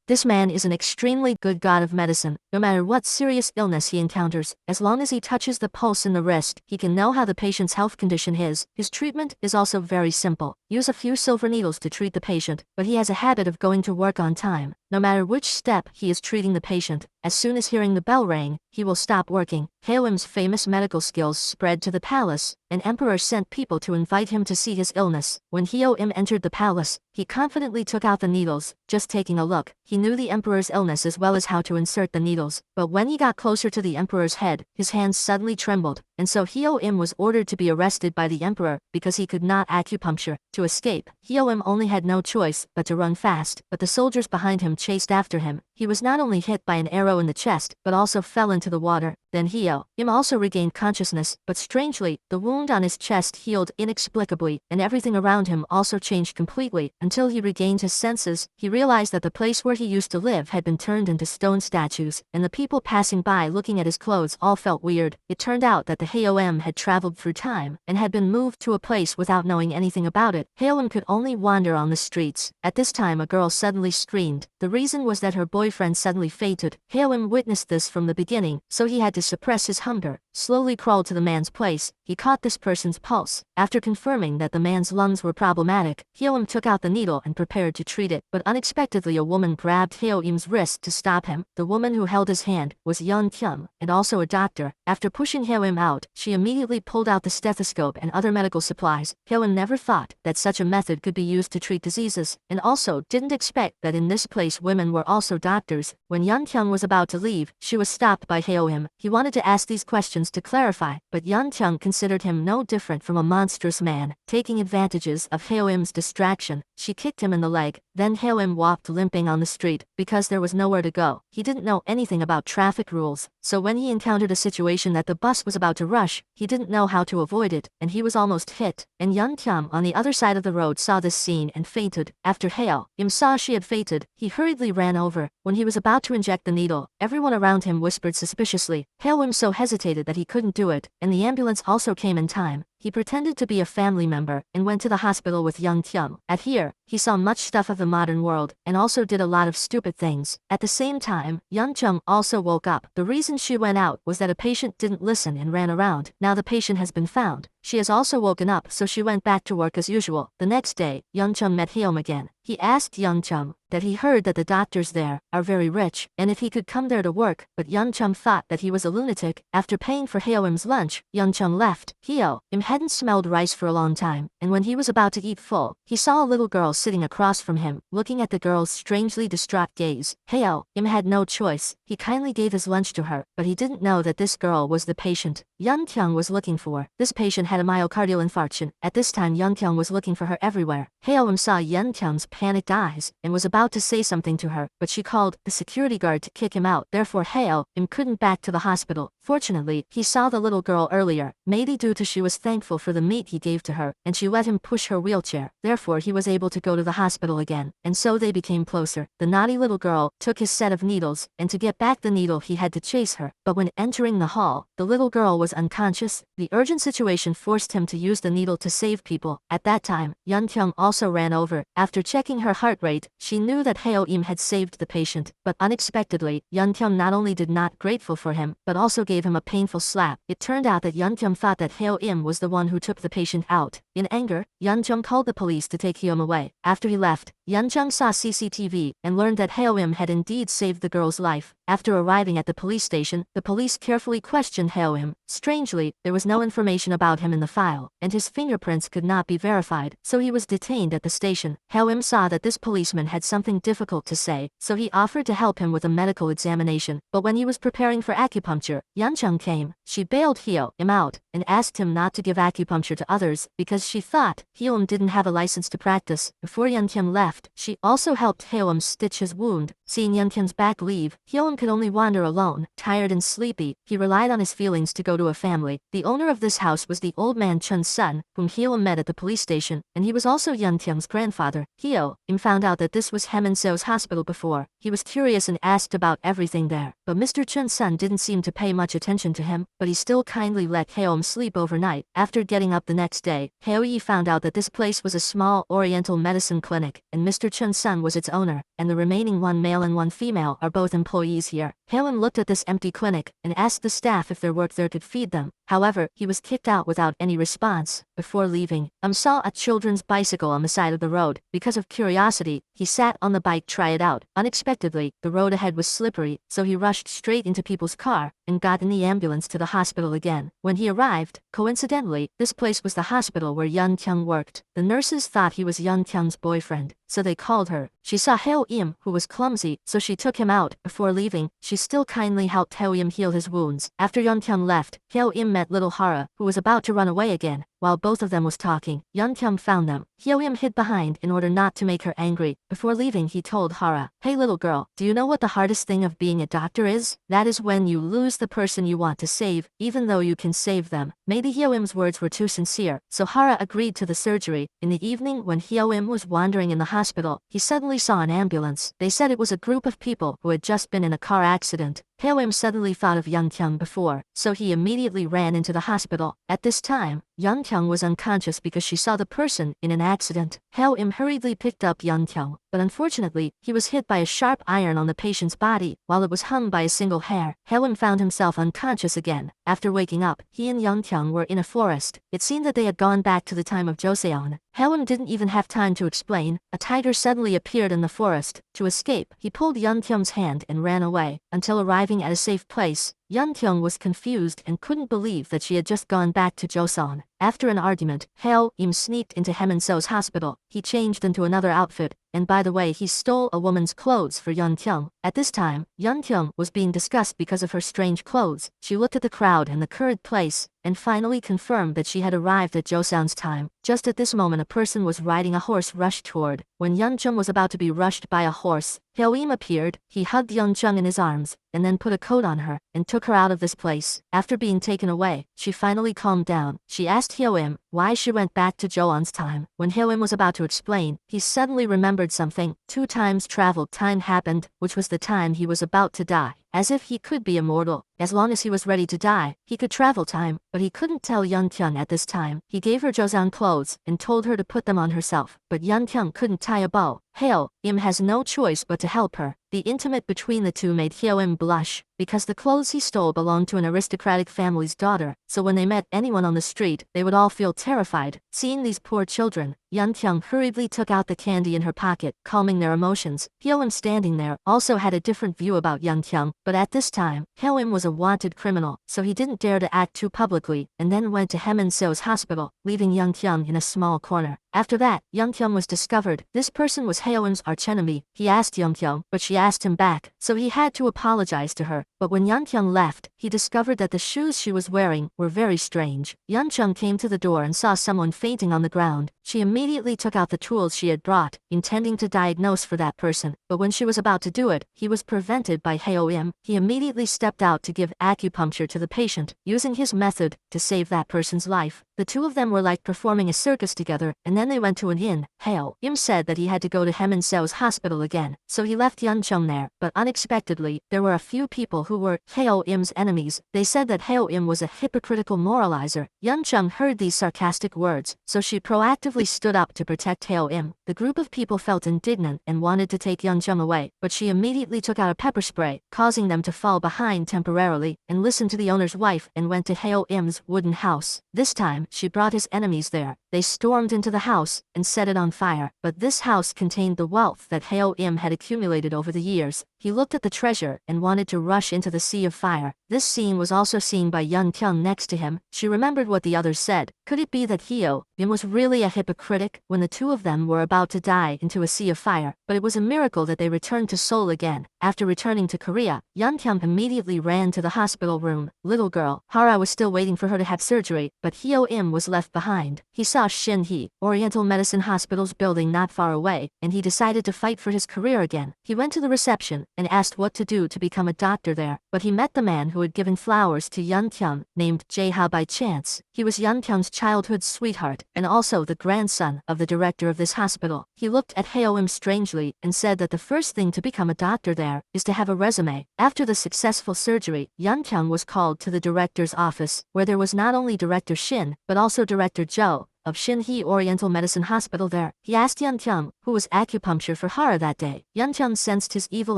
This man is an extremely good god of medicine. No matter what serious illness he encounters, as long as he touches the pulse in the wrist, he can know how the patient's health condition is. His treatment is also very simple. Use a few silver needles to treat the patient, but he has a habit of going to work on time. No matter which step he is treating the patient, as soon as hearing the bell ring, he will stop working. Haoim's famous medical skills spread to the palace, and emperor sent people to invite him to see his illness. When Haoim entered the palace, he confidently took out the needles. Just taking a look, he knew the emperor's illness as well as how to insert the needles. But when he got closer to the emperor's head, his hands suddenly trembled, and so Haoim was ordered to be arrested by the emperor because he could not acupuncture. To escape, Haoim only had no choice but to run fast, but the soldiers behind him chased after him. He was not only hit by an arrow in the chest, but also fell into the water. Then Haoim also regained consciousness, but strangely, the wound on his chest healed inexplicably, and everything around him also changed completely. Until he regained his senses, he realized that the place where he used to live had been turned into stone statues, and the people passing by looking at his clothes all felt weird. It turned out that the Haoim had traveled through time, and had been moved to a place without knowing anything about it. Haoim could only wander on the streets. At this time a girl suddenly screamed. The reason was that her boyfriend suddenly fainted. Haoim witnessed this from the beginning, so he had to suppress his hunger. Slowly crawled to the man's place. He caught this person's pulse. After confirming that the man's lungs were problematic, Haoim took out the needle and prepared to treat it, but unexpectedly a woman grabbed Haoim's wrist to stop him. The woman who held his hand was Yeonkyung, and also a doctor. After pushing Haoim out, she immediately pulled out the stethoscope and other medical supplies. Haoim never thought that such a method could be used to treat diseases, and also didn't expect that in this place women were also doctors. When Yeonkyung was about to leave, she was stopped by Haoim. He wanted to ask these questions to clarify, but Yeonkyung considered him no different from a monstrous man. Taking advantages of Haoim's distraction, she kicked him in the leg. Then Haoim walked limping on the street, because there was nowhere to go. He didn't know anything about traffic rules, so when he encountered a situation that the bus was about to rush, he didn't know how to avoid it, and he was almost hit. And Yeonkyung on the other side of the road saw this scene and fainted. After Haoim saw she had fainted, he hurriedly ran over. When he was about to inject the needle, everyone around him whispered suspiciously. Haoim so hesitated that he couldn't do it, and the ambulance also came in time. He pretended to be a family member and went to the hospital with Yeonkyung. At here, he saw much stuff of the modern world and also did a lot of stupid things. At the same time, Yeonkyung also woke up. The reason she went out was that a patient didn't listen and ran around. Now the patient has been found. She has also woken up, so she went back to work as usual. The next day, Yeonkyung met Haoim again. He asked Yeonkyung that he heard that the doctors there are very rich, and if he could come there to work, but Yeonkyung thought that he was a lunatic. After paying for Haoim's lunch, Yeonkyung left. Haoim hadn't smelled rice for a long time, and when he was about to eat full, he saw a little girl sitting across from him, looking at the girl's strangely distraught gaze. Haoim had no choice. He kindly gave his lunch to her, but he didn't know that this girl was the patient Yeonkyung was looking for. This patient had a myocardial infarction. At this time Yeonkyung was looking for her everywhere. Haoim saw Yeonkyung's panicked eyes, and was about to say something to her, but she called the security guard to kick him out. Therefore Haoim couldn't back to the hospital. Fortunately, he saw the little girl earlier, maybe due to she was thankful for the meat he gave to her, and she let him push her wheelchair. Therefore he was able to go to the hospital again, and so they became closer. The naughty little girl took his set of needles, and to get back the needle he had to chase her. But when entering the hall, the little girl was unconscious. The urgent situation forced him to use the needle to save people. At that time, Yeonkyung also ran over. After checking her heart rate, she knew that Haoim had saved the patient, but unexpectedly, Yeonkyung not only did not grateful for him, but also gave him a painful slap. It turned out that Yeonkyung thought that Haoim was the one who took the patient out. In anger, Yeonkyung called the police to take Haoim away. After he left, Yeonkyung saw CCTV and learned that Haoim had indeed saved the girl's life. After arriving at the police station, the police carefully questioned Haoim. Strangely, there was no information about him in the file, and his fingerprints could not be verified, so he was detained at the station. Haoim saw that this policeman had something difficult to say, so he offered to help him with a medical examination. But when he was preparing for acupuncture, Yeonkyung came. She bailed Haoim out and asked him not to give acupuncture to others because she thought Haoim didn't have a license to practice. Before Yeonkyung left, she also helped Haoim stitch his wound. Seeing Yeonkyung's back leave, Haoim could only wander alone, tired and sleepy. He relied on his feelings to go to a family. The owner of this house was the old man Chun's son, whom Hyo-im met at the police station, and he was also Yeon-kyung's grandfather. Hyo-im found out that this was Haemin-seo's hospital before. He was curious and asked about everything there, but Mr. Chun's son didn't seem to pay much attention to him, but he still kindly let Hyo-im sleep overnight. After getting up the next day, Hyo-yi found out that this place was a small oriental medicine clinic, and Mr. Chun's son was its owner, and the remaining one male and one female are both employees here. Hyo-im looked at this empty clinic and asked the staff if their work there could feed them. However, he was kicked out without any response. Before leaving, saw a children's bicycle on the side of the road. Because of curiosity, he sat on the bike to try it out. Unexpectedly, the road ahead was slippery, so he rushed straight into people's car and got in the ambulance to the hospital again. When he arrived, coincidentally, this place was the hospital where Yeon-kyung worked. The nurses thought he was Yeon-kyung's boyfriend, so they called her. She saw Hyo-im, who was clumsy, so she took him out. Before leaving, she still kindly helped Hyo-im heal his wounds. After Yeon-kyung left, Hyo-im met little Hara, who was about to run away again. While both of them was talking, Yeon-kyung found them. Hyo-im hid behind in order not to make her angry. Before leaving, he told Hara, "Hey little girl, do you know what the hardest thing of being a doctor is? That is when you lose the person you want to save, even though you can save them." Maybe Hyo-im's words were too sincere, so Hara agreed to the surgery. In the evening when Hyo-im was wandering in the hospital, he suddenly saw an ambulance. They said it was a group of people who had just been in a car accident. Hyo-im suddenly thought of Yeon-kyung before, so he immediately ran into the hospital. At this time, Yeon-kyung was unconscious because she saw the person in an accident. Hyo-im hurriedly picked up Yeon-kyung, but unfortunately, he was hit by a sharp iron on the patient's body, while it was hung by a single hair. Hyo-im found himself unconscious again. After waking up, he and Yeon-kyung were in a forest. It seemed that they had gone back to the time of Joseon. Hyo-im didn't even have time to explain. A tiger suddenly appeared in the forest. To escape, he pulled Yeon-kyung's hand and ran away. Until arriving at a safe place, Yeon-kyung was confused and couldn't believe that she had just gone back to Joseon. After an argument, Hyo-im sneaked into Haemin-seo's hospital. He changed into another outfit, and by the way, he stole a woman's clothes for Yeon-kyung. At this time, Yeon-kyung was being discussed because of her strange clothes. She looked at the crowd and the current place, and finally confirmed that she had arrived at Joseon's time. Just at this moment, a person was riding a horse rushed toward. When Yeon-kyung was about to be rushed by a horse, Hyo-im appeared. He hugged Yeon-kyung in his arms, and then put a coat on her, and took her out of this place. After being taken away, she finally calmed down. She asked Hyo-im why she went back to Joon's time. When Hyo-im was about to explain, he suddenly remembered something. 2 times traveled time happened, which was the time he was about to die. As if he could be immortal. As long as he was ready to die, he could travel time, but he couldn't tell Yeon-kyung at this time. He gave her Joseon clothes and told her to put them on herself, but Yeon-kyung couldn't tie a bow. Hyo-im has no choice but to help her. The intimate between the two made Hyo-im blush, because the clothes he stole belonged to an aristocratic family's daughter, so when they met anyone on the street, they would all feel terrified. Seeing these poor children, Yeon-kyung hurriedly took out the candy in her pocket, calming their emotions. Hyo-im standing there also had a different view about Yeon-kyung, but at this time, Hyo-im was a wanted criminal, so he didn't dare to act too publicly, and then went to Haemin-seo's hospital, leaving Yeon-kyung in a small corner. After that, Yeon-kyung was discovered. This person was Hyo-im's archenemy. He asked Yeon-kyung, but she asked him back, so he had to apologize to her. But when Yeon-kyung left, he discovered that the shoes she was wearing were very strange. Yeon-kyung came to the door and saw someone fainting on the ground. She immediately took out the tools she had brought, intending to diagnose for that person. But when she was about to do it, he was prevented by Hyo-im. He immediately stepped out to give acupuncture to the patient, using his method to save that person's life. The two of them were like performing a circus together, and then they went to an inn. Hyo-im said that he had to go to Haemin-seo's hospital again, so he left Yeon-kyung there. But unexpectedly, there were a few people who were Hyo-im's enemies. They said that Hyo-im was a hypocritical moralizer. Yeon-kyung heard these sarcastic words, so she proactively stood up to protect Hyo-im. The group of people felt indignant and wanted to take Yeon-kyung away, but she immediately took out a pepper spray, causing them to fall behind temporarily, and listened to the owner's wife and went to Hyo-im's wooden house. This time, she brought his enemies there. They stormed into the house and set it on fire, but this house contained the wealth that Hyo-im had accumulated over the years. He looked at the treasure and wanted to rush into the sea of fire. This scene was also seen by Yeon-kyung next to him. She remembered what the others said. Could it be that Hyo-im was really a hypocritic when the two of them were about to die into a sea of fire? But it was a miracle that they returned to Seoul again. After returning to Korea, Yeon-kyung immediately ran to the hospital room. Little girl, Hara was still waiting for her to have surgery, but Hyo-im was left behind. He saw Shin-hee, Oriental Medicine Hospital's building not far away, and he decided to fight for his career again. He went to the reception, and asked what to do to become a doctor there, but he met the man who had given flowers to Yeon-kyung, named Jae-ha by chance. He was Yeon-kyung's childhood sweetheart, and also the grandson of the director of this hospital. He looked at Haeoim strangely and said that the first thing to become a doctor there is to have a resume. After the successful surgery, Yeon-kyung was called to the director's office, where there was not only Director Shin, but also Director Jo of Shinhee Oriental Medicine Hospital there. He asked Yeon-kyung, who was acupuncture for Hara that day. Yeon-kyung sensed his evil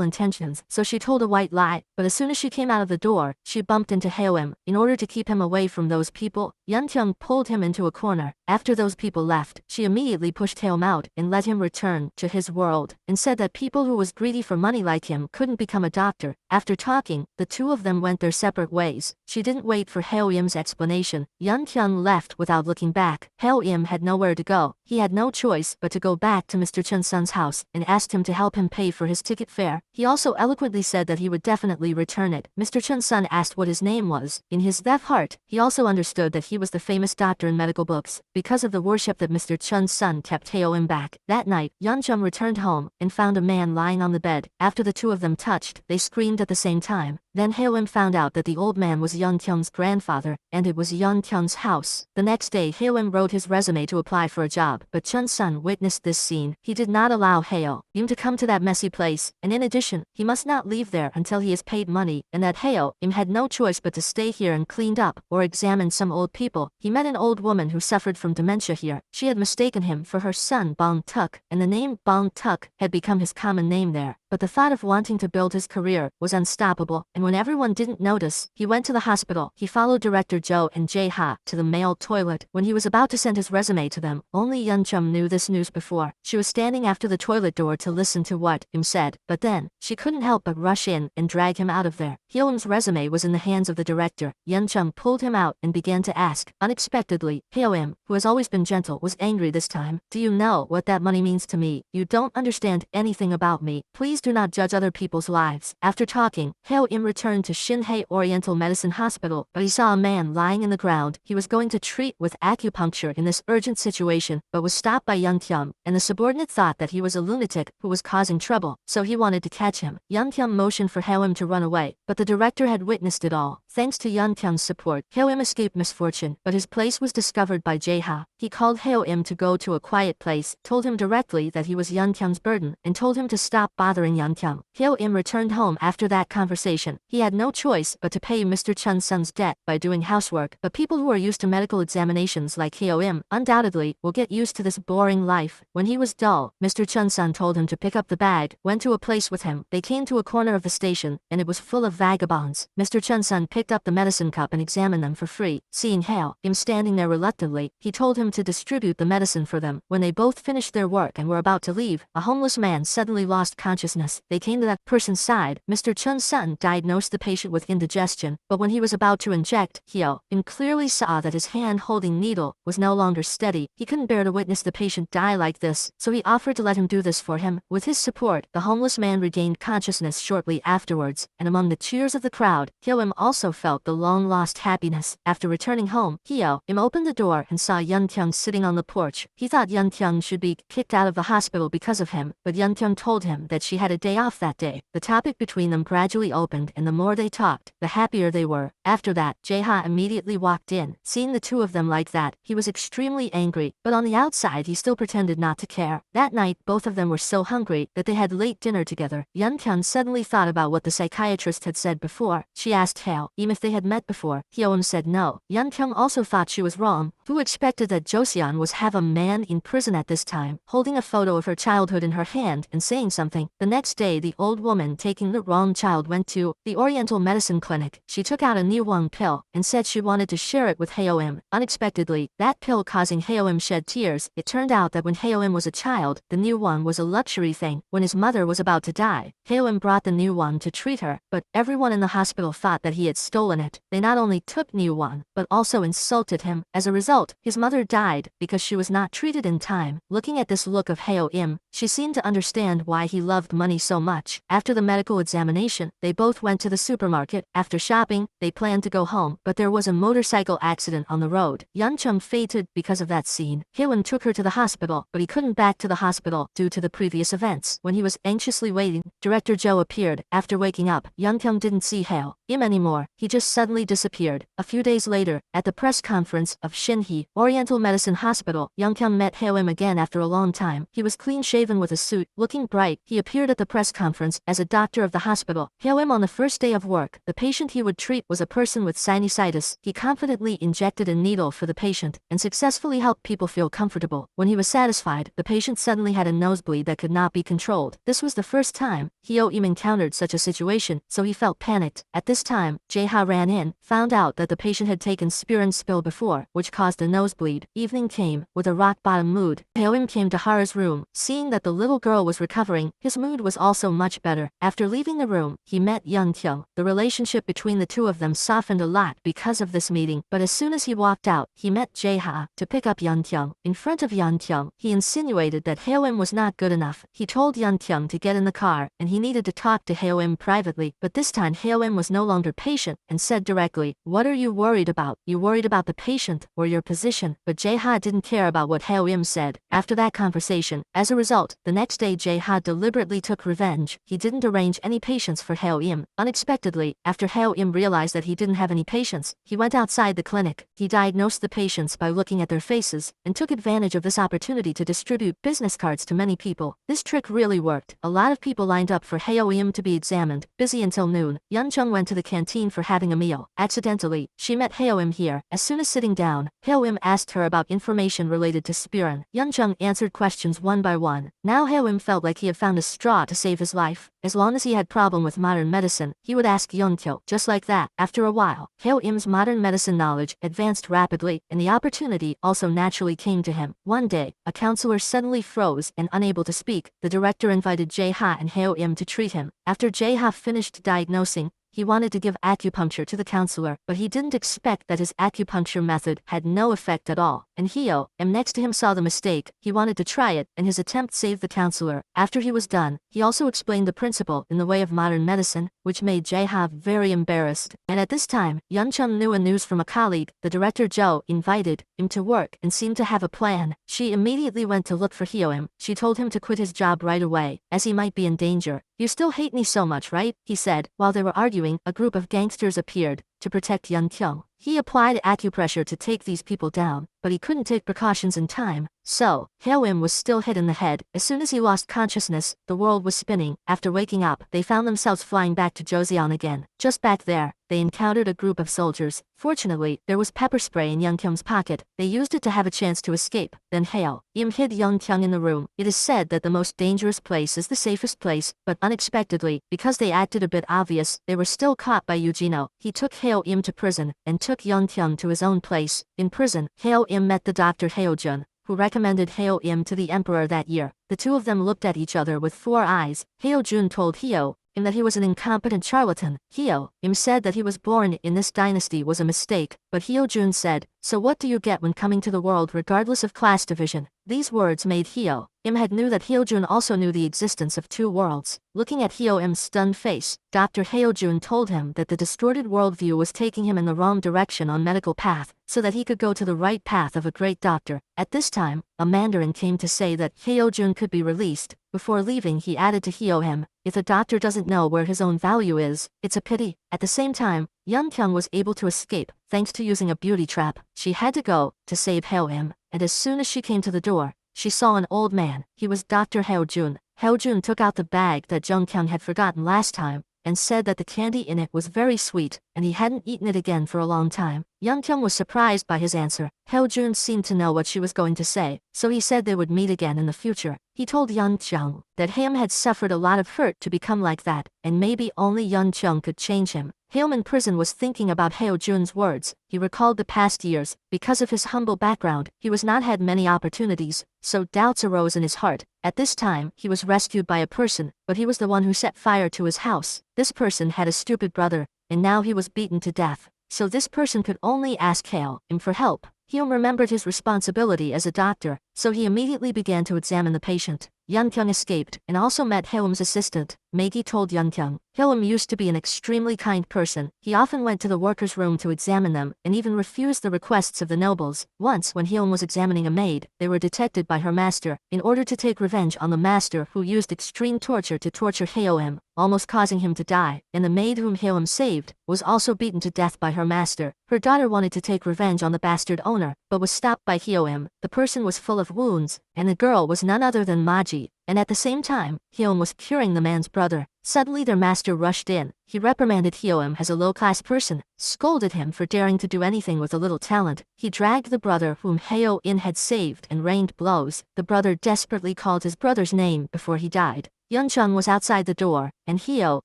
intentions, so she told a white lie, but as soon as she came out of the door, she bumped into Haeoim. In order to keep him away from those people, Yeon-kyung pulled him into a corner. After those people left, she immediately pushed Haeoim out and let him return to his world, and said that people who was greedy for money like him couldn't become a doctor. After talking, the two of them went their separate ways. She didn't wait for Haeoim's explanation. Yeon-kyung left without looking back. Haeoim had nowhere to go. He had no choice but to go back to Mr. Chun-sun's house and asked him to help him pay for his ticket fare. He also eloquently said that he would definitely return it. Mr. Chun-sun asked what his name was. In his deaf heart, he also understood that he was the famous doctor in medical books, because of the worship that Mr. Chun-sun kept Haeoim back. That night, Yeon-kyung returned home and found a man lying on the bed. After the two of them touched, they screamed at the same time. Then Haeoim found out that the old man was Yeon-kyung's grandfather, and it was Yeon-kyung's house. The next day, Haeoim wrote his resume to apply for a job, but Chun-sun witnessed this scene. He did not allow Haeoim to come to that messy place, and in addition, he must not leave there until he is paid money, and that Haeoim had no choice but to stay here and cleaned up or examine some old people. He met an old woman who suffered from dementia here. She had mistaken him for her son Bong-tuk, and the name Bong-tuk had become his common name there. But the thought of wanting to build his career was unstoppable, and when everyone didn't notice, he went to the hospital. He followed Director Jo and Jae-ha to the male toilet. When he was about to send his resume to them, only Yeon-kyung knew this news before. She was standing after the toilet door to listen to what him said, but then, she couldn't help but rush in and drag him out of there. Haeoim's resume was in the hands of the director. Yeon-kyung pulled him out and began to ask. Unexpectedly, Haeoim, who has always been gentle, was angry this time. Do you know what that money means to me? You don't understand anything about me. Please do not judge other people's lives. After talking, Haeoim returned to Shinhee Oriental Medicine Hospital, but he saw a man lying in the ground. He was going to treat with acupuncture in this urgent situation, but was stopped by Yeon-kyung, and the subordinate thought that he was a lunatic who was causing trouble, so he wanted to catch him. Yeon-kyung motioned for Haeoim to run away, but the director had witnessed it all. Thanks to Yeon-kyung's support, Haeoim escaped misfortune, but his place was discovered by Jae-ha. He called Haeoim to go to a quiet place, told him directly that he was Yeon-kyung's burden, and told him to stop bothering Yeon-kyung. Haeoim returned home after that conversation. He had no choice but to pay Mr. Chun-sun's debt by doing housework, but people who are used to medical examinations like Haeoim undoubtedly will get used to this boring life. When he was dull, Mr. Chun-sun told him to pick up the bag, went to a place with him. They came to a corner of the station, and it was full of vagabonds. Mr. Chun-sun picked up the medicine cup and examined them for free. Seeing Haeoim standing there reluctantly, he told him to distribute the medicine for them. When they both finished their work and were about to leave, a homeless man suddenly lost consciousness. They came to that person's side. Mr. Chun-sun diagnosed the patient with indigestion, but when he was about to inject, Haeoim clearly saw that his hand holding needle was no longer steady. He couldn't bear to witness the patient die like this, so he offered to let him do this for him. With his support, the homeless man regained consciousness shortly afterwards, and among the cheers of the crowd, Haeoim also felt the long-lost happiness. After returning home, Haeoim opened the door and saw Yeon-kyung sitting on the porch. He thought Yeon-kyung should be kicked out of the hospital because of him, but Yeon-kyung told him that she had a day off that day. The topic between them gradually opened, and the more they talked, the happier they were. After that, Jae-ha immediately walked in. Seeing the two of them like that, he was extremely angry, but on the outside he still pretended not to care. That night, both of them were so hungry that they had late dinner together. Yeon-kyung suddenly thought about what the psychiatrist had said before. She asked Haeoim if they had met before. Haeoim said no. Yeon-kyung also thought she was wrong. Who expected that Joseon was have a man in prison at this time, holding a photo of her childhood in her hand and saying something? The next day, the old woman taking the wrong child went to the Oriental Medicine Clinic. She took out a Niwang pill and said she wanted to share it with Haeoim. Unexpectedly, that pill causing Haeoim shed tears. It turned out that when Haeoim was a child, the Niwang was a luxury thing. When his mother was about to die, Haeoim brought the Niwang to treat her, but everyone in the hospital thought that he had stolen it. They not only took Niwang, but also insulted him. As a result, result, his mother died because she was not treated in time. Looking at this look of Heo Im, she seemed to understand why he loved money so much. After the medical examination, they both went to the supermarket. After shopping, they planned to go home, but there was a motorcycle accident on the road. Yeon-chung fainted because of that scene. Heo Im took her to the hospital, but he couldn't back to the hospital due to the previous events. When he was anxiously waiting, Director Jo appeared. After waking up, Yeon-kyung didn't see Heo Im anymore. He just suddenly disappeared. A few days later, at the press conference of Shinhee Oriental Medicine Hospital, Yeon-kyung met Heo Im again after a long time. He was clean-shaven with a suit, looking bright. He appeared at the press conference as a doctor of the hospital. Heo Im on the first day of work. The patient he would treat was a person with sinusitis. He confidently injected a needle for the patient and successfully helped people feel comfortable. When he was satisfied, the patient suddenly had a nosebleed that could not be controlled. This was the first time Heo Im encountered such a situation, so he felt panicked. At this time, Jae-ha ran in, found out that the patient had taken Spirin spill before, which caused a nosebleed. Evening came. With a rock-bottom mood, Heo Im came to Hara's room. Seeing that the little girl was recovering, his mood was also much better. After leaving the room, he met Yeon-kyung. The relationship between the two of them softened a lot because of this meeting, but as soon as he walked out, he met Jae-ha to pick up Yeon-kyung. In front of Yeon-kyung, he insinuated that Heo Im was not good enough. He told Yeon-kyung to get in the car, and he needed to talk to Heo Im privately, but this time Heo Im was no longer patient and said directly, "What are you worried about? You worried about the patient or your position?" But Jae-ha didn't care about what Heo Im said. After that conversation, as a result, the next day Jae-ha deliberately took revenge. He didn't arrange any patients for Heo Im. Unexpectedly, after Heo Im realized that he didn't have any patients, he went outside the clinic. He diagnosed the patients by looking at their faces and took advantage of this opportunity to distribute business cards to many people. This trick really worked. A lot of people lined up for Heo Im to be examined. Busy until noon, Yeon-chung went to the canteen for having a meal. Accidentally, she met Heo Im here. As soon as sitting down, Heo Im asked her about information related to Spirin. Yeon-chung answered questions one by one. Now Heo Im felt like he had found a straw to save his life. As long as he had problem with modern medicine, he would ask Yeon-kyo. Just like that, after a while, Heo Im's modern medicine knowledge advanced rapidly, and the opportunity also naturally came to him. One day, a counselor suddenly froze and unable to speak. The director invited Jae-ha and Heo Im to treat him. After Jae-ha finished diagnosing, he wanted to give acupuncture to the counselor, but he didn't expect that his acupuncture method had no effect at all. And Heo Im next to him saw the mistake. He wanted to try it, and his attempt saved the counselor. After he was done, he also explained the principle in the way of modern medicine, which made Jae-ha very embarrassed. And at this time, Yeon-chung knew a news from a colleague. The director Jo invited him to work and seemed to have a plan. She immediately went to look for Heo Im. She told him to quit his job right away, as he might be in danger. "You still hate me so much, right?" he said. While they were arguing, a group of gangsters appeared to protect Yeon-kyung. He applied acupressure to take these people down, but he couldn't take precautions in time. So, Heo Im was still hit in the head. As soon as he lost consciousness, the world was spinning. After waking up, they found themselves flying back to Joseon again. Just back there, they encountered a group of soldiers. Fortunately, there was pepper spray in Yeon-kyung's pocket. They used it to have a chance to escape. Then Heo Im hid Yeon-kyung in the room. It is said that the most dangerous place is the safest place, but unexpectedly, because they acted a bit obvious, they were still caught by Eugino. He took Heo Im to prison and took Yeon-kyung to his own place. In prison, Heo Im met the doctor Heo-jun, who recommended Heo Im to the emperor that year. The two of them looked at each other with 4 eyes. Heo-jun told Heo Im that he was an incompetent charlatan. Heo Im said that he was born in this dynasty was a mistake, but Heo-jun said, "So what do you get when coming to the world regardless of class division?" These words made Heo Im had knew that Heo-jun also knew the existence of 2 worlds. Looking at Heo Im's stunned face, Dr. Heo-jun told him that the distorted worldview was taking him in the wrong direction on medical path, so that he could go to the right path of a great doctor. At this time, a mandarin came to say that Heo-jun could be released. Before leaving, he added to Heo Im, "If a doctor doesn't know where his own value is, it's a pity." At the same time, Yeon-kyung was able to escape, thanks to using a beauty trap. She had to go to save Heo Im, and as soon as she came to the door, she saw an old man. He was Dr. Heo-jun. Heo-jun took out the bag that Yeon-kyung had forgotten last time, and said that the candy in it was very sweet, and he hadn't eaten it again for a long time. Yeon-kyung was surprised by his answer. Heo-jun seemed to know what she was going to say, so he said they would meet again in the future. He told Yeon-kyung that Heo Im had suffered a lot of hurt to become like that, and maybe only Yeon-kyung could change him. Heo Im in prison was thinking about Heo-jun's words. He recalled the past years. Because of his humble background, he was not had many opportunities, so doubts arose in his heart. At this time, he was rescued by a person, but he was the one who set fire to his house. This person had a stupid brother, and now he was beaten to death. So this person could only ask Heo Im for help. Hyeom remembered his responsibility as a doctor, so he immediately began to examine the patient. Yeon-kyung escaped and also met Hyeom's assistant. Maggie told Yeon-kyung, Hyeom used to be an extremely kind person. He often went to the workers' room to examine them and even refused the requests of the nobles. Once when Hyeom was examining a maid, they were detected by her master. In order to take revenge on the master who used extreme torture to torture Hyeom, almost causing him to die, and the maid whom Hyeom saved was also beaten to death by her master. Her daughter wanted to take revenge on the bastard owner, but was stopped by Hyeom. The person was full of wounds, and the girl was none other than Maji. And at the same time, Hyeom was curing the man's brother. Suddenly their master rushed in. He reprimanded Hyeom as a low-class person, scolded him for daring to do anything with a little talent. He dragged the brother whom Hyeom had saved and rained blows. The brother desperately called his brother's name before he died. Yeon-kyung was outside the door, and Hyeom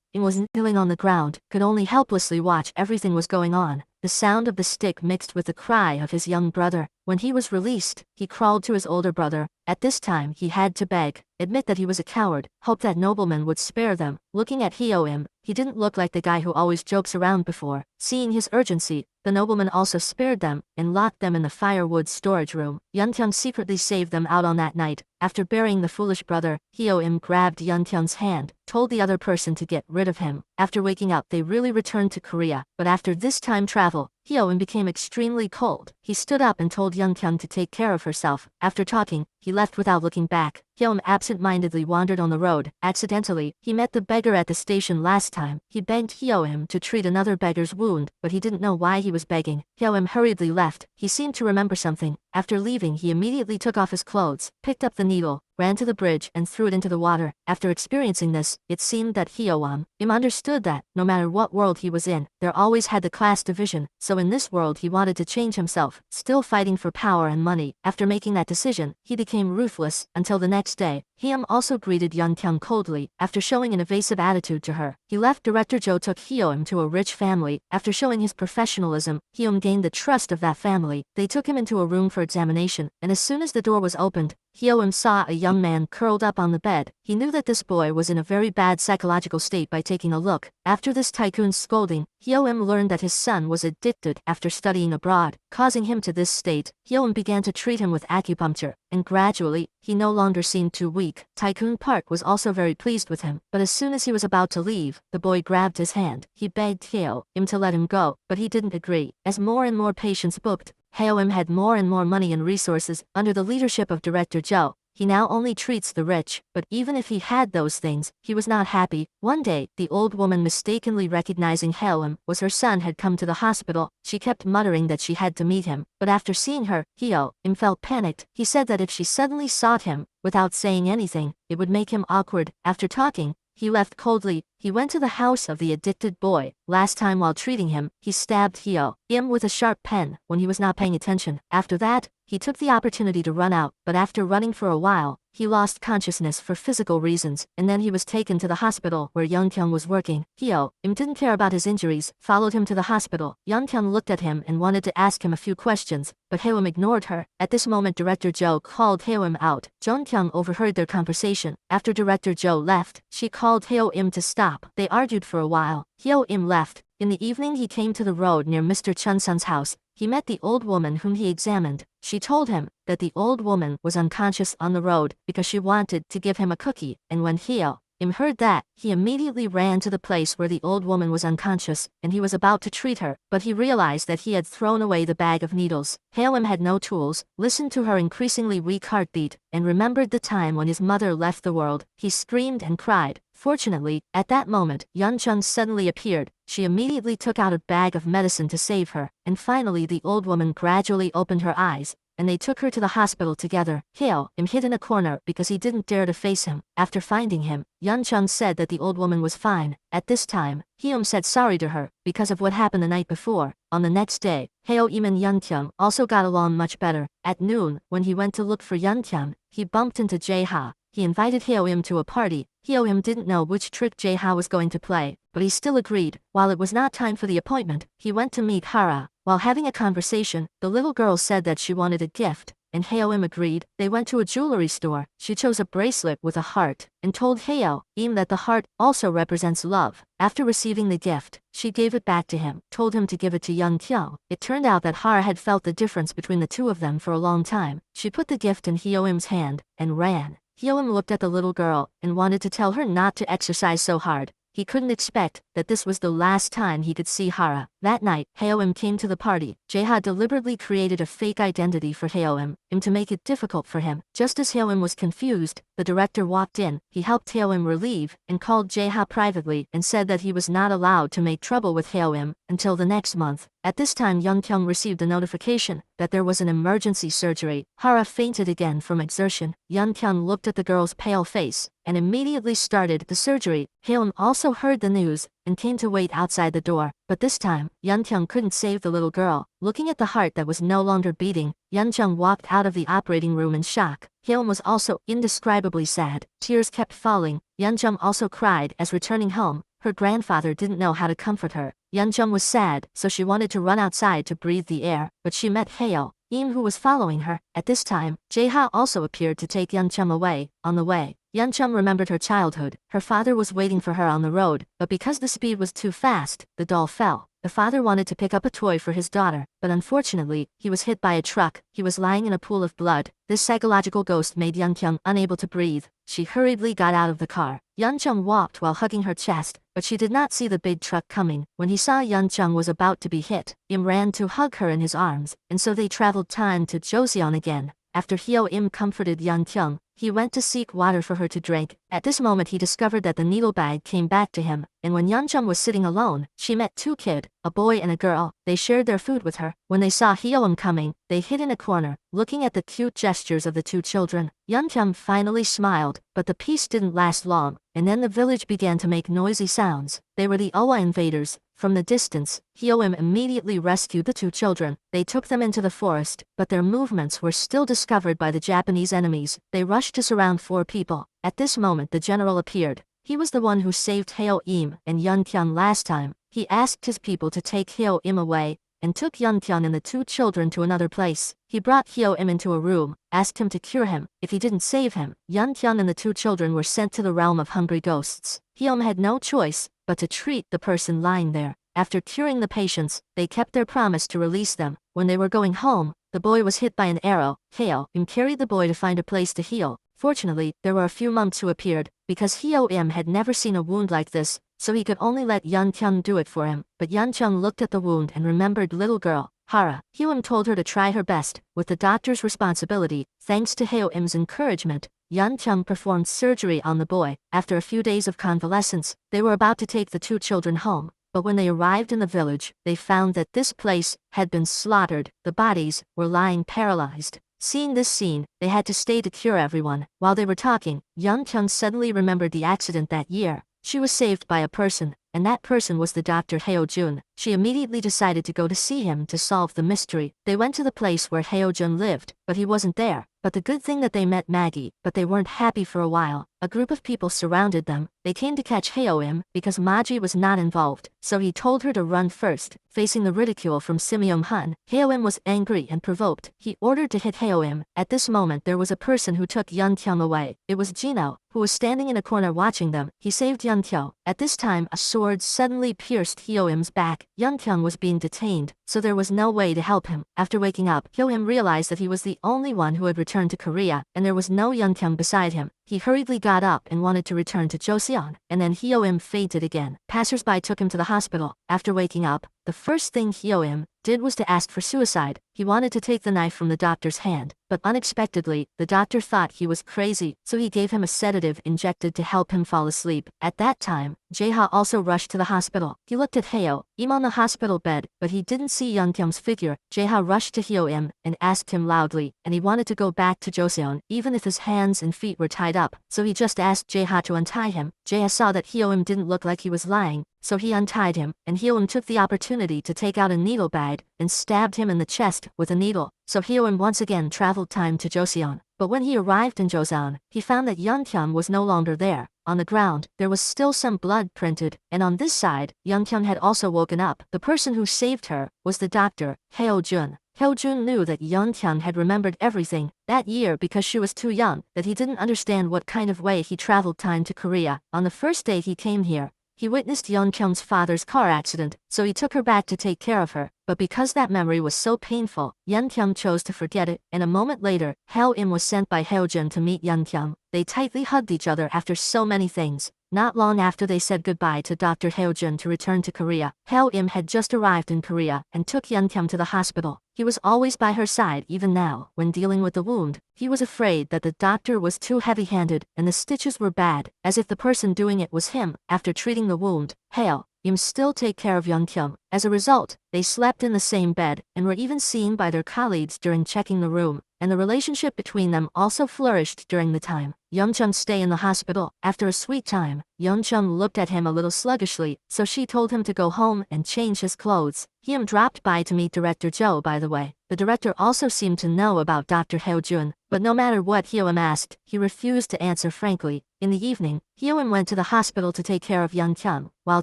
was kneeling on the ground, could only helplessly watch everything was going on. The sound of the stick mixed with the cry of his young brother. When he was released, he crawled to his older brother. At this time he had to beg, admit that he was a coward, hope that nobleman would spare them. Looking at Hyeom, he didn't look like the guy who always jokes around before. Seeing his urgency, the nobleman also spared them and locked them in the firewood storage room. Yeon-kyung secretly saved them out on that night. After burying the foolish brother, Hyeom grabbed Yeon-kyung's hand, told the other person to get rid of him. After waking up, they really returned to Korea, but after this time travel, Hyeom became extremely cold. He stood up and told Yeon-kyung to take care of herself. After talking, he left without looking back. Hyeom absent-mindedly wandered on the road. Accidentally, he met the beggar at the station last time. He begged Hyeom to treat another beggar's wound, but he didn't know why he was begging. Hyeom hurriedly left. He seemed to remember something. After leaving, he immediately took off his clothes, picked up the needle, ran to the bridge and threw it into the water. After experiencing this, it seemed that Hyeom understood that, no matter what world he was in, there always had the class division, so in this world he wanted to change himself, still fighting for power and money. After making that decision, he became ruthless, until the next day. Hyeom also greeted Yeon-kyung coldly. After showing an evasive attitude to her, he left. Director Jo took Hyeom to a rich family. After showing his professionalism, Hyeom gained the trust of that family. They took him into a room for examination, and as soon as the door was opened, Hyeom saw a young man curled up on the bed. He knew that this boy was in a very bad psychological state by taking a look. After this tycoon's scolding, Hyeom learned that his son was addicted after studying abroad, causing him to this state. Hyeom began to treat him with acupuncture, and gradually, he no longer seemed too weak. Tycoon Park was also very pleased with him, but as soon as he was about to leave, the boy grabbed his hand. He begged Hyeom to let him go, but he didn't agree. As more and more patients booked, Hyeom had more and more money and resources. Under the leadership of Director Jo, he now only treats the rich, but even if he had those things, he was not happy. One day, the old woman, mistakenly recognizing Hyeom was her son, had come to the hospital. She kept muttering that she had to meet him, but after seeing her, Hyeom felt panicked. He said that if she suddenly sought him, without saying anything, it would make him awkward. After talking, he left coldly. He went to the house of the addicted boy. Last time while treating him, he stabbed Hyeom with a sharp pen when he was not paying attention. After that, he took the opportunity to run out, but after running for a while, he lost consciousness for physical reasons, and then he was taken to the hospital where Yeon-kyung was working. Hyeom didn't care about his injuries, followed him to the hospital. Yeon-kyung looked at him and wanted to ask him a few questions, but Hyeom ignored her. At this moment, Director Jo called Hyeom out. Yeon-kyung overheard their conversation. After Director Jo left, she called Hyeom to stop. They argued for a while. Hyeom left. In the evening, he came to the road near Mr. Chunsun's house. He met the old woman whom he examined. She told him that the old woman was unconscious on the road because she wanted to give him a cookie, and when Hyeom heard that, he immediately ran to the place where the old woman was unconscious, and he was about to treat her, but he realized that he had thrown away the bag of needles. Hyeom had no tools, listened to her increasingly weak heartbeat, and remembered the time when his mother left the world. He screamed and cried. Fortunately, at that moment, Yeon-kyung suddenly appeared. She immediately took out a bag of medicine to save her, and finally the old woman gradually opened her eyes, and they took her to the hospital together. Hyeom hid in a corner because he didn't dare to face him. After finding him, Yeon-kyung said that the old woman was fine. At this time, Hyeom said sorry to her because of what happened the night before. On the next day, Hyeom and Yeon-kyung also got along much better. At noon, when he went to look for Yeon-kyung, he bumped into Jae-ha. He invited Hyeom to a party. Hyeom didn't know which trick Jae-ha was going to play, but he still agreed. While it was not time for the appointment, he went to meet Hara. While having a conversation, the little girl said that she wanted a gift, and Heo-im agreed. They went to a jewelry store. She chose a bracelet with a heart, and told Heo-im that the heart also represents love. After receiving the gift, she gave it back to him, told him to give it to Yeon-kyung. It turned out that Hara had felt the difference between the two of them for a long time. She put the gift in Heo-im's hand, and ran. Heo-im looked at the little girl, and wanted to tell her not to exercise so hard. He couldn't expect that this was the last time he could see Hara. That night, Heo-im came to the party. Jae-ha deliberately created a fake identity for Heo-im to make it difficult for him. Just as Heo-im was confused, the director walked in. He helped Heo-im relieve, and called Jae-ha privately and said that he was not allowed to make trouble with Heo-im until the next month. At this time, Yeon-kyung received a notification that there was an emergency surgery. Hara fainted again from exertion. Yeon-kyung looked at the girl's pale face and immediately started the surgery. Heo-im also heard the news and came to wait outside the door. But this time, Yeon-kyung couldn't save the little girl. Looking at the heart that was no longer beating, Yeon-kyung walked out of the operating room in shock. Heo-im was also indescribably sad. Tears kept falling. Yeon-kyung also cried as returning home. Her grandfather didn't know how to comfort her. Yeon-kyung was sad, so she wanted to run outside to breathe the air, but she met Heo-im, who was following her. At this time, Jae-ha also appeared to take Yeon-kyung away. On the way, Yeon-kyung remembered her childhood. Her father was waiting for her on the road, but because the speed was too fast, the doll fell. The father wanted to pick up a toy for his daughter, but unfortunately, he was hit by a truck. He was lying in a pool of blood. This psychological ghost made Yeon-kyung unable to breathe. She hurriedly got out of the car. Yeon-kyung walked while hugging her chest, but she did not see the big truck coming. When he saw Yeon-kyung was about to be hit, Im ran to hug her in his arms, and so they traveled time to Joseon again. After Heo-im comforted Yeon-kyung, he went to seek water for her to drink. At this moment he discovered that the needle bag came back to him, and when Yeon-kyung was sitting alone, she met two kids, a boy and a girl. They shared their food with her. When they saw Heo-im coming, they hid in a corner, looking at the cute gestures of the two children. Yeon-kyung finally smiled, but the peace didn't last long, and then the village began to make noisy sounds. They were the Owa invaders. From the distance, Heo-im immediately rescued the two children. They took them into the forest, but their movements were still discovered by the Japanese enemies. They rushed to surround 4 people. At this moment the general appeared. He was the one who saved Heo-im and Yeon-kyung last time. He asked his people to take Heo-im away, and took Yeon-kyung and the 2 children to another place. He brought Heo-im into a room, asked him to cure him. If he didn't save him, Yeon-kyung and the 2 children were sent to the realm of hungry ghosts. Heo-im had no choice but to treat the person lying there. After curing the patients, they kept their promise to release them. When they were going home, the boy was hit by an arrow. Heo-im carried the boy to find a place to heal. Fortunately, there were a few monks who appeared. Because Heo-im had never seen a wound like this, so he could only let Yeon-kyung do it for him. But Yeon-kyung looked at the wound and remembered little girl Hara. Heo-im told her to try her best, with the doctor's responsibility. Thanks to Heo-im's encouragement, Yeon-kyung performed surgery on the boy. After a few days of convalescence, they were about to take the 2 children home. But when they arrived in the village, they found that this place had been slaughtered. The bodies were lying paralyzed. Seeing this scene, they had to stay to cure everyone. While they were talking, Yeon-kyung suddenly remembered the accident that year. She was saved by a person, and that person was the Dr. Heo-jun. She immediately decided to go to see him to solve the mystery. They went to the place where Heo-jun lived, but he wasn't there. But the good thing that they met Maggie, but they weren't happy for a while. A group of people surrounded them. They came to catch Heo-im because Maji was not involved, so he told her to run first. Facing the ridicule from Simeon-hun, Heo-im was angry and provoked. He ordered to hit Heo-im. At this moment there was a person who took Yeon-kyung away. It was Jino, who was standing in a corner watching them. He saved Yeon-kyung. At this time a sword suddenly pierced Heo-im's back. Yeon-kyung was being detained, so there was no way to help him. After waking up, Heo-im realized that he was the only one who had returned to Korea, and there was no Yeon-kyung beside him. He hurriedly got up and wanted to return to Joseon, and then Heo-im fainted again. Passers-by took him to the hospital. After waking up, the first thing Heo-im did was to ask for suicide. He wanted to take the knife from the doctor's hand, but unexpectedly, the doctor thought he was crazy, so he gave him a sedative injected to help him fall asleep. At that time, Jae-ha also rushed to the hospital. He looked at Heo-im on the hospital bed, but he didn't see Yeon-kyung's figure. Jae-ha rushed to Heo-im and asked him loudly, and he wanted to go back to Joseon, even if his hands and feet were tied up, so he just asked Jae-ha to untie him. Jae-ha saw that Heo-im didn't look like he was lying, so he untied him, and Heo-im took the opportunity to take out a needle bag and stabbed him in the chest with a needle. So Heo-im once again traveled time to Joseon. But when he arrived in Joseon, he found that Yeon-kyung was no longer there. On the ground, there was still some blood printed, and on this side, Young Kyung had also woken up. The person who saved her was the doctor, Heo Jun. Heo Jun knew that Young Kyung had remembered everything that year because she was too young, that he didn't understand what kind of way he traveled time to Korea. On the first day he came here, he witnessed Young Kyung's father's car accident, so he took her back to take care of her. But because that memory was so painful, Young Kyung chose to forget it, and a moment later, Heo Im was sent by Heo Jun to meet Young Kyung. They tightly hugged each other after so many things. Not long after they said goodbye to Dr. Heo Jun to return to Korea, Heo Im had just arrived in Korea and took Young Kyung to the hospital. He was always by her side even now, when dealing with the wound. He was afraid that the doctor was too heavy-handed and the stitches were bad, as if the person doing it was him. After treating the wound, Heo Im still take care of Young Kyung. As a result, they slept in the same bed and were even seen by their colleagues during checking the room, and the relationship between them also flourished during the time Young Kyung's stay in the hospital. After a sweet time, Young Kyung looked at him a little sluggishly, so she told him to go home and change his clothes. Hyeum dropped by to meet Director Jo, by the way. The director also seemed to know about Dr. Heo Jun, but no matter what Hyeum asked, he refused to answer frankly. In the evening, Hyeum went to the hospital to take care of Young Kyung. While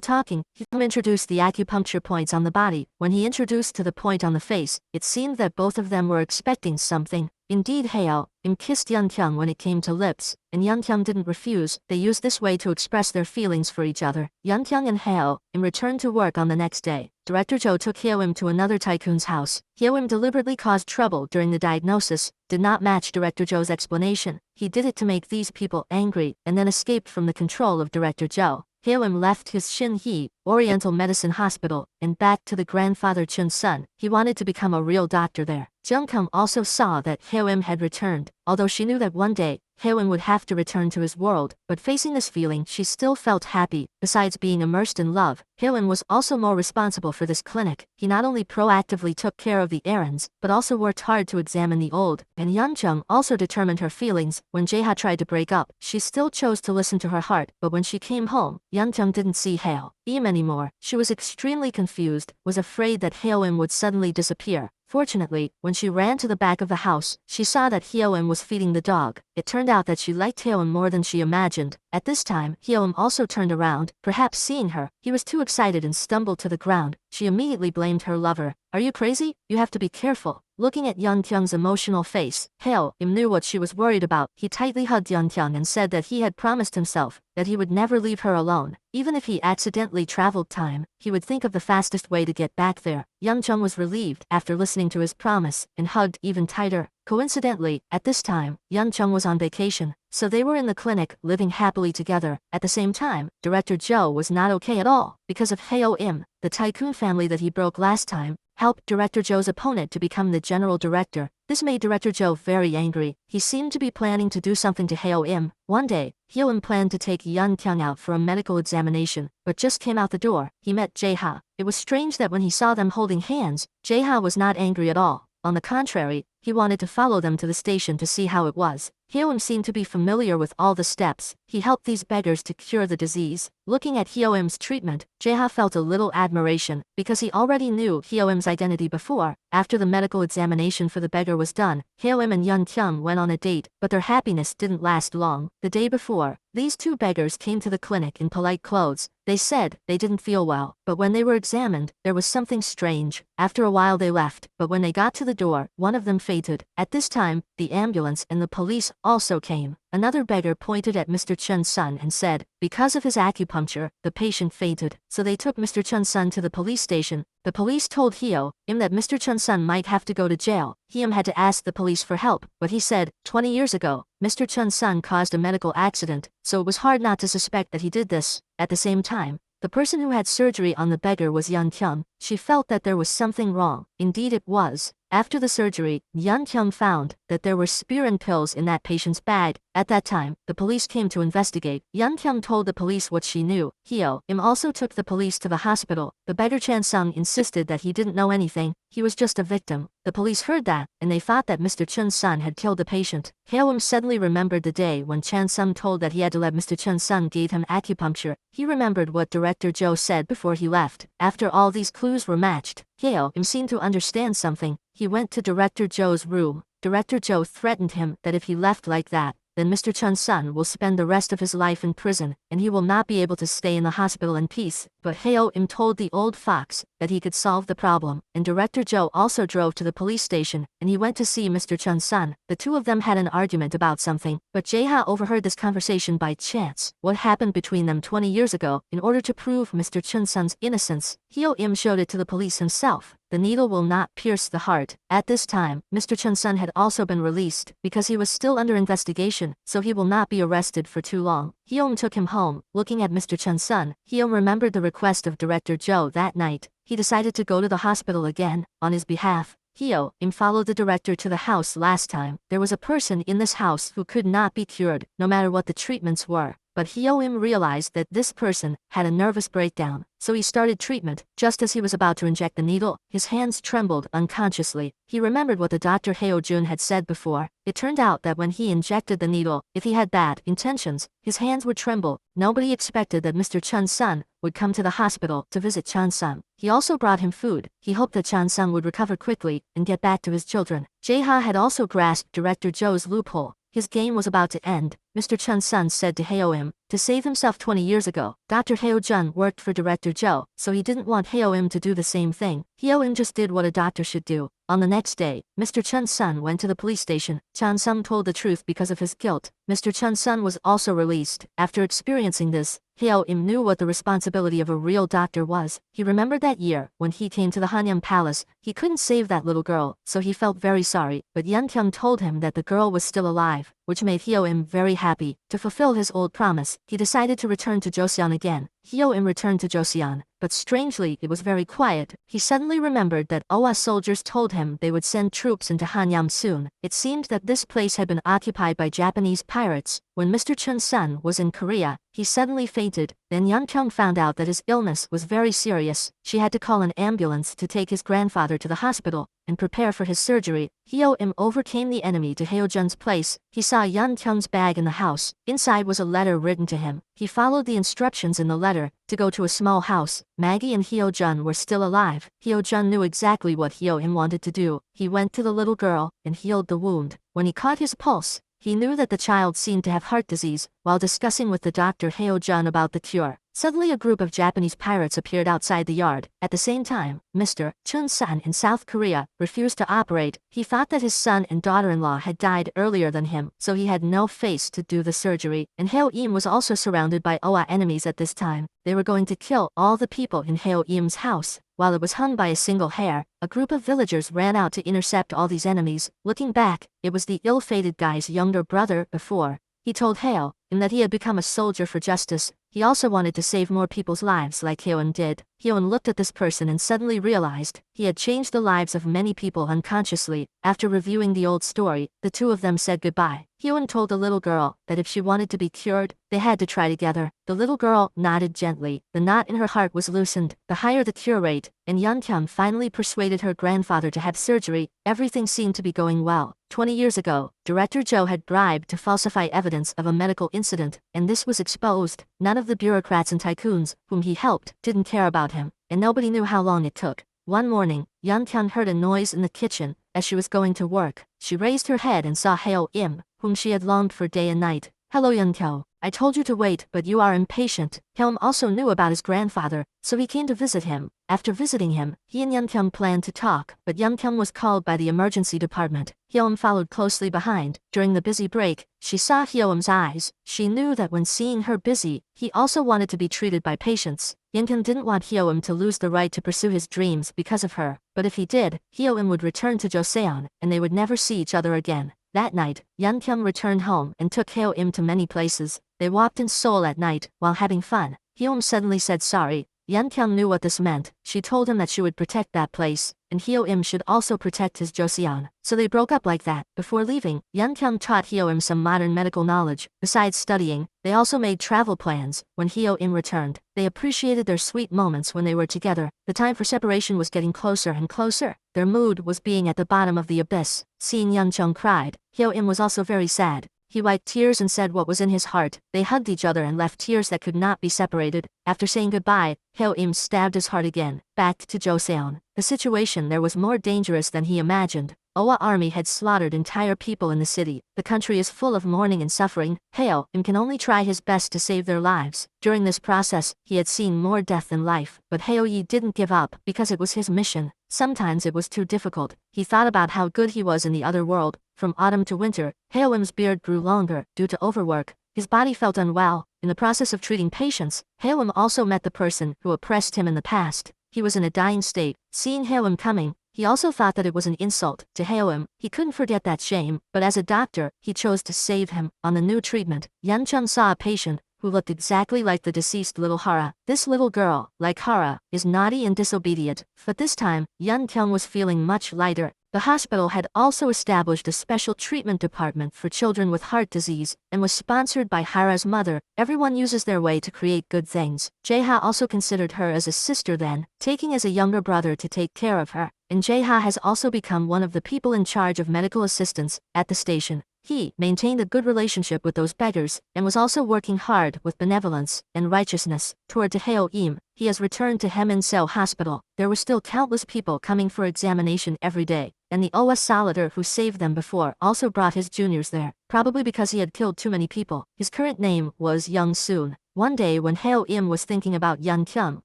talking, Hyeum introduced the acupuncture points on the body. When he introduced to the point on the face, it seemed that both of them were expecting something. Indeed, Heo Im kissed Young Kyung when it came to lips, and Young Kyung didn't refuse. They used this way to express their feelings for each other. Young Kyung and Heo Im returned to work on the next day. Director Jo took Heo Im to another tycoon's house. Heo Im deliberately caused trouble during the diagnosis, did not match Director Jo's explanation. He did it to make these people angry, and then escaped from the control of Director Jo. Heo Im left his Shin-hee Oriental Medicine Hospital and back to the grandfather Chun's son. He wanted to become a real doctor there. Jung Kyung also saw that Heo Im had returned, although she knew that one day, Heo Im would have to return to his world, but facing this feeling she still felt happy. Besides being immersed in love, Heo Im was also more responsible for this clinic. He not only proactively took care of the errands, but also worked hard to examine the old, and Young Kyung also determined her feelings. When Jae-ha tried to break up, she still chose to listen to her heart, but when she came home, Young Kyung didn't see Heo Im anymore. She was extremely confused, was afraid that Heo Im would suddenly disappear. Fortunately, when she ran to the back of the house, she saw that Heo Im was feeding the dog. It turned out that she liked Heo Im more than she imagined. At this time, Heo Im also turned around, perhaps seeing her. He was too excited and stumbled to the ground. She immediately blamed her lover. "Are you crazy? You have to be careful." Looking at Young Kyung's emotional face, Heo Im knew what she was worried about. He tightly hugged Young Kyung and said that he had promised himself that he would never leave her alone. Even if he accidentally traveled time, he would think of the fastest way to get back there. Young Kyung was relieved after listening to his promise and hugged even tighter. Coincidentally, at this time, Young Kyung was on vacation, so they were in the clinic, living happily together. At the same time, Director Jo was not okay at all, because of Heo Im. The tycoon family that he broke last time helped Director Jo's opponent to become the general director. This made Director Jo very angry. He seemed to be planning to do something to Heo Im. One day, Heo Im planned to take Young Kyung out for a medical examination, but just came out the door, he met Jae-ha. It was strange that when he saw them holding hands, Jae-ha was not angry at all. On the contrary, he wanted to follow them to the station to see how it was. Heo Im seemed to be familiar with all the steps. He helped these beggars to cure the disease. Looking at Heo Im's treatment, Jae-ha felt a little admiration, because he already knew Heo Im's identity before. After the medical examination for the beggar was done, Heo Im and Young Kyung went on a date, but their happiness didn't last long. The day before, these two beggars came to the clinic in polite clothes. They said they didn't feel well, but when they were examined, there was something strange. After a while they left, but when they got to the door, one of them fainted. At this time, the ambulance and the police also came. Another beggar pointed at Mr. Chun's son and said, because of his acupuncture, the patient fainted. So they took Mr. Chun's son to the police station. The police told Heo Im that Mr. Chun's son might have to go to jail. Heo Im had to ask the police for help, but he said, 20 years ago, Mr. Chun's son caused a medical accident, so it was hard not to suspect that he did this. At the same time, the person who had surgery on the beggar was Young Kyung. She felt that there was something wrong. Indeed it was. After the surgery, Young Kyung found that there were Spearin pills in that patient's bag. At that time, the police came to investigate. Young Kyung told the police what she knew. Heo Im also took the police to the hospital. The beggar Chan Sung insisted that he didn't know anything. He was just a victim. The police heard that, and they thought that Mr. Chun's son had killed the patient. Heo Im suddenly remembered the day when Chan Sung told that he had to let Mr. Chun's son gave him acupuncture. He remembered what Director Jo said before he left. After all these clues were matched, Heo Im seemed to understand something. He went to Director Jo's room. Director Jo threatened him that if he left like that, then Mr. Chun's son will spend the rest of his life in prison, and he will not be able to stay in the hospital in peace. But Heo-im told the old fox that he could solve the problem, and Director Joe also drove to the police station, and he went to see Mr. Chun's son. The two of them had an argument about something, but Jae-ha overheard this conversation by chance. What happened between them 20 years ago? In order to prove Mr. Chun's son's innocence, Heo-im showed it to the police himself. The needle will not pierce the heart. At this time, Mr. Chun's son had also been released because he was still under investigation, so he will not be arrested for too long. Heo-im took him home. Looking at Mr. Chun's son, Heo-im remembered the request of Director Joe that night. He decided to go to the hospital again, on his behalf. Heo-im followed the director to the house last time. There was a person in this house who could not be cured, no matter what the treatments were. But Heo-im realized that this person had a nervous breakdown, so he started treatment. Just as he was about to inject the needle, his hands trembled unconsciously. He remembered what the Dr. Heo-jun had said before. It turned out that when he injected the needle, if he had bad intentions, his hands would tremble. Nobody expected that Mr. Chun's son would come to the hospital to visit Chun-sung. He also brought him food. He hoped that Chun-sung would recover quickly and get back to his children. Jae-ha had also grasped Director Joe's loophole. His game was about to end. Mr. Chun's son said to Heo-im, to save himself 20 years ago, Dr. Heo-jun worked for Director Joe, so he didn't want Heo-im to do the same thing. Heo-im just did what a doctor should do. On the next day, Mr. Chun's son went to the police station. Chun-sung told the truth because of his guilt. Mr. Chun's son was also released. After experiencing this, Heo-im knew what the responsibility of a real doctor was. He remembered that year, when he came to the Hanyang Palace, he couldn't save that little girl, so he felt very sorry, but Yeon-kyung told him that the girl was still alive, which made Heo-im very happy. To fulfill his old promise, he decided to return to Joseon again. Heo-im returned to Joseon, but strangely it was very quiet. He suddenly remembered that Owa soldiers told him they would send troops into Hanyang soon. It seemed that this place had been occupied by Japanese pirates. When Mr. Chun's son was in Korea, he suddenly fainted. Then Yeon-kyung found out that his illness was very serious. She had to call an ambulance to take his grandfather to the hospital and prepare for his surgery. Heo-im overcame the enemy to Heo-jun's place. He saw Yeon-kyung's bag in the house. Inside was a letter written to him. He followed the instructions in the letter to go to a small house. Maggie and Heo-jun were still alive. Heo-jun knew exactly what Heo-im wanted to do. He went to the little girl and healed the wound. When he caught his pulse, he knew that the child seemed to have heart disease. While discussing with the doctor Heo-jun about the cure, suddenly a group of Japanese pirates appeared outside the yard. At the same time, Mr. Chun's son in South Korea refused to operate. He thought that his son and daughter-in-law had died earlier than him, so he had no face to do the surgery. And Heo-im was also surrounded by Owa enemies at this time. They were going to kill all the people in Heo-im's house. While it was hung by a single hair, a group of villagers ran out to intercept all these enemies. Looking back, it was the ill-fated guy's younger brother before. He told Heo-im that he had become a soldier for justice. He also wanted to save more people's lives like Heo-im did. Heo-im looked at this person and suddenly realized he had changed the lives of many people unconsciously. After reviewing the old story, the two of them said goodbye. Heo-im told the little girl that if she wanted to be cured, they had to try together. The little girl nodded gently. The knot in her heart was loosened. The higher the cure rate, and Yeon-kyung finally persuaded her grandfather to have surgery. Everything seemed to be going well. 20 years ago, Director Joe had bribed to falsify evidence of a medical incident, and this was exposed. None of the bureaucrats and tycoons, whom he helped, didn't care about him, and nobody knew how long it took. One morning, Yeon-kyung heard a noise in the kitchen. As she was going to work, she raised her head and saw Heo-im, whom she had longed for day and night. Hello Yeon-kyung. I told you to wait, but you are impatient. Heo-im also knew about his grandfather, so he came to visit him. After visiting him, he and Yeon-kyung planned to talk, but Yeon-kyung was called by the emergency department. Heo-im followed closely behind. During the busy break, she saw Heo-im's eyes. She knew that when seeing her busy, he also wanted to be treated by patients. Yeon-kyung didn't want Heo-im to lose the right to pursue his dreams because of her, but if he did, Heo-im would return to Joseon, and they would never see each other again. That night, Yeon-kyung returned home and took Heo-im to many places. They walked in Seoul at night, while having fun. Heo-im suddenly said sorry. Yeon-kyung knew what this meant. She told him that she would protect that place, and Heo-im should also protect his Joseon. So they broke up like that. Before leaving, Yeon-kyung taught Heo-im some modern medical knowledge. Besides studying, they also made travel plans. When Heo-im returned, they appreciated their sweet moments when they were together. The time for separation was getting closer and closer. Their mood was being at the bottom of the abyss. Seeing Yeon-kyung cried, Heo-im was also very sad. He wiped tears and said what was in his heart. They hugged each other and left tears that could not be separated. After saying goodbye, Heo-im stabbed his heart again. Back to Joseon. The situation there was more dangerous than he imagined. Owa army had slaughtered entire people in the city. The country is full of mourning and suffering. Heo-im can only try his best to save their lives. During this process, he had seen more death than life, but Heo-yi didn't give up because it was his mission. Sometimes it was too difficult. He thought about how good he was in the other world. From autumn to winter, Heo-im's beard grew longer due to overwork. His body felt unwell. In the process of treating patients, Heo-im also met the person who oppressed him in the past. He was in a dying state. Seeing Heo-im coming, he also thought that it was an insult to Heo-im. He couldn't forget that shame, but as a doctor, he chose to save him. On the new treatment, Yun Chung saw a patient who looked exactly like the deceased little Hara. This little girl, like Hara, is naughty and disobedient, but this time, Yun Kyung was feeling much lighter. The hospital had also established a special treatment department for children with heart disease and was sponsored by Hara's mother. Everyone uses their way to create good things. Jae-ha also considered her as a sister then, taking as a younger brother to take care of her. And Jae-ha has also become one of the people in charge of medical assistance at the station. He maintained a good relationship with those beggars and was also working hard with benevolence and righteousness toward Heo-im. He has returned to Hemin-seo Hospital. There were still countless people coming for examination every day, and the Owa soldier who saved them before also brought his juniors there, probably because he had killed too many people. His current name was Young Soon. One day when Heo-im was thinking about Yun Kyung,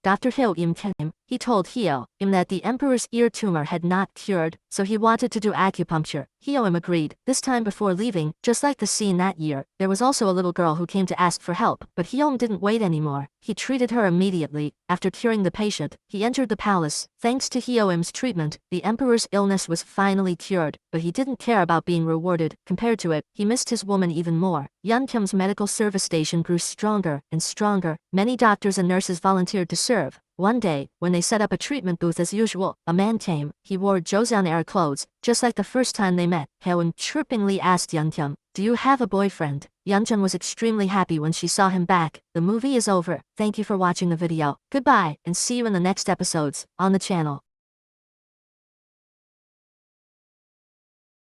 Dr. Heo-im came. He told Heo-im that the emperor's ear tumor had not cured, so he wanted to do acupuncture. Heo-im agreed. This time before leaving, just like the scene that year, there was also a little girl who came to ask for help, but Heo-im didn't wait anymore. He treated her immediately. After curing the patient, he entered the palace. Thanks to Heo-im's treatment, the emperor's illness was finally cured, but he didn't care about being rewarded. Compared to it, he missed his woman even more. Yun Kyung's medical service station grew stronger and stronger. Many doctors and nurses volunteered to serve. One day, when they set up a treatment booth as usual, a man came. He wore Joseon-era clothes, just like the first time they met. Heo-im chirpingly asked Yun Kyung, "Do you have a boyfriend?" Yun Kyung was extremely happy when she saw him back. The movie is over. Thank you for watching the video. Goodbye, and see you in the next episodes on the channel.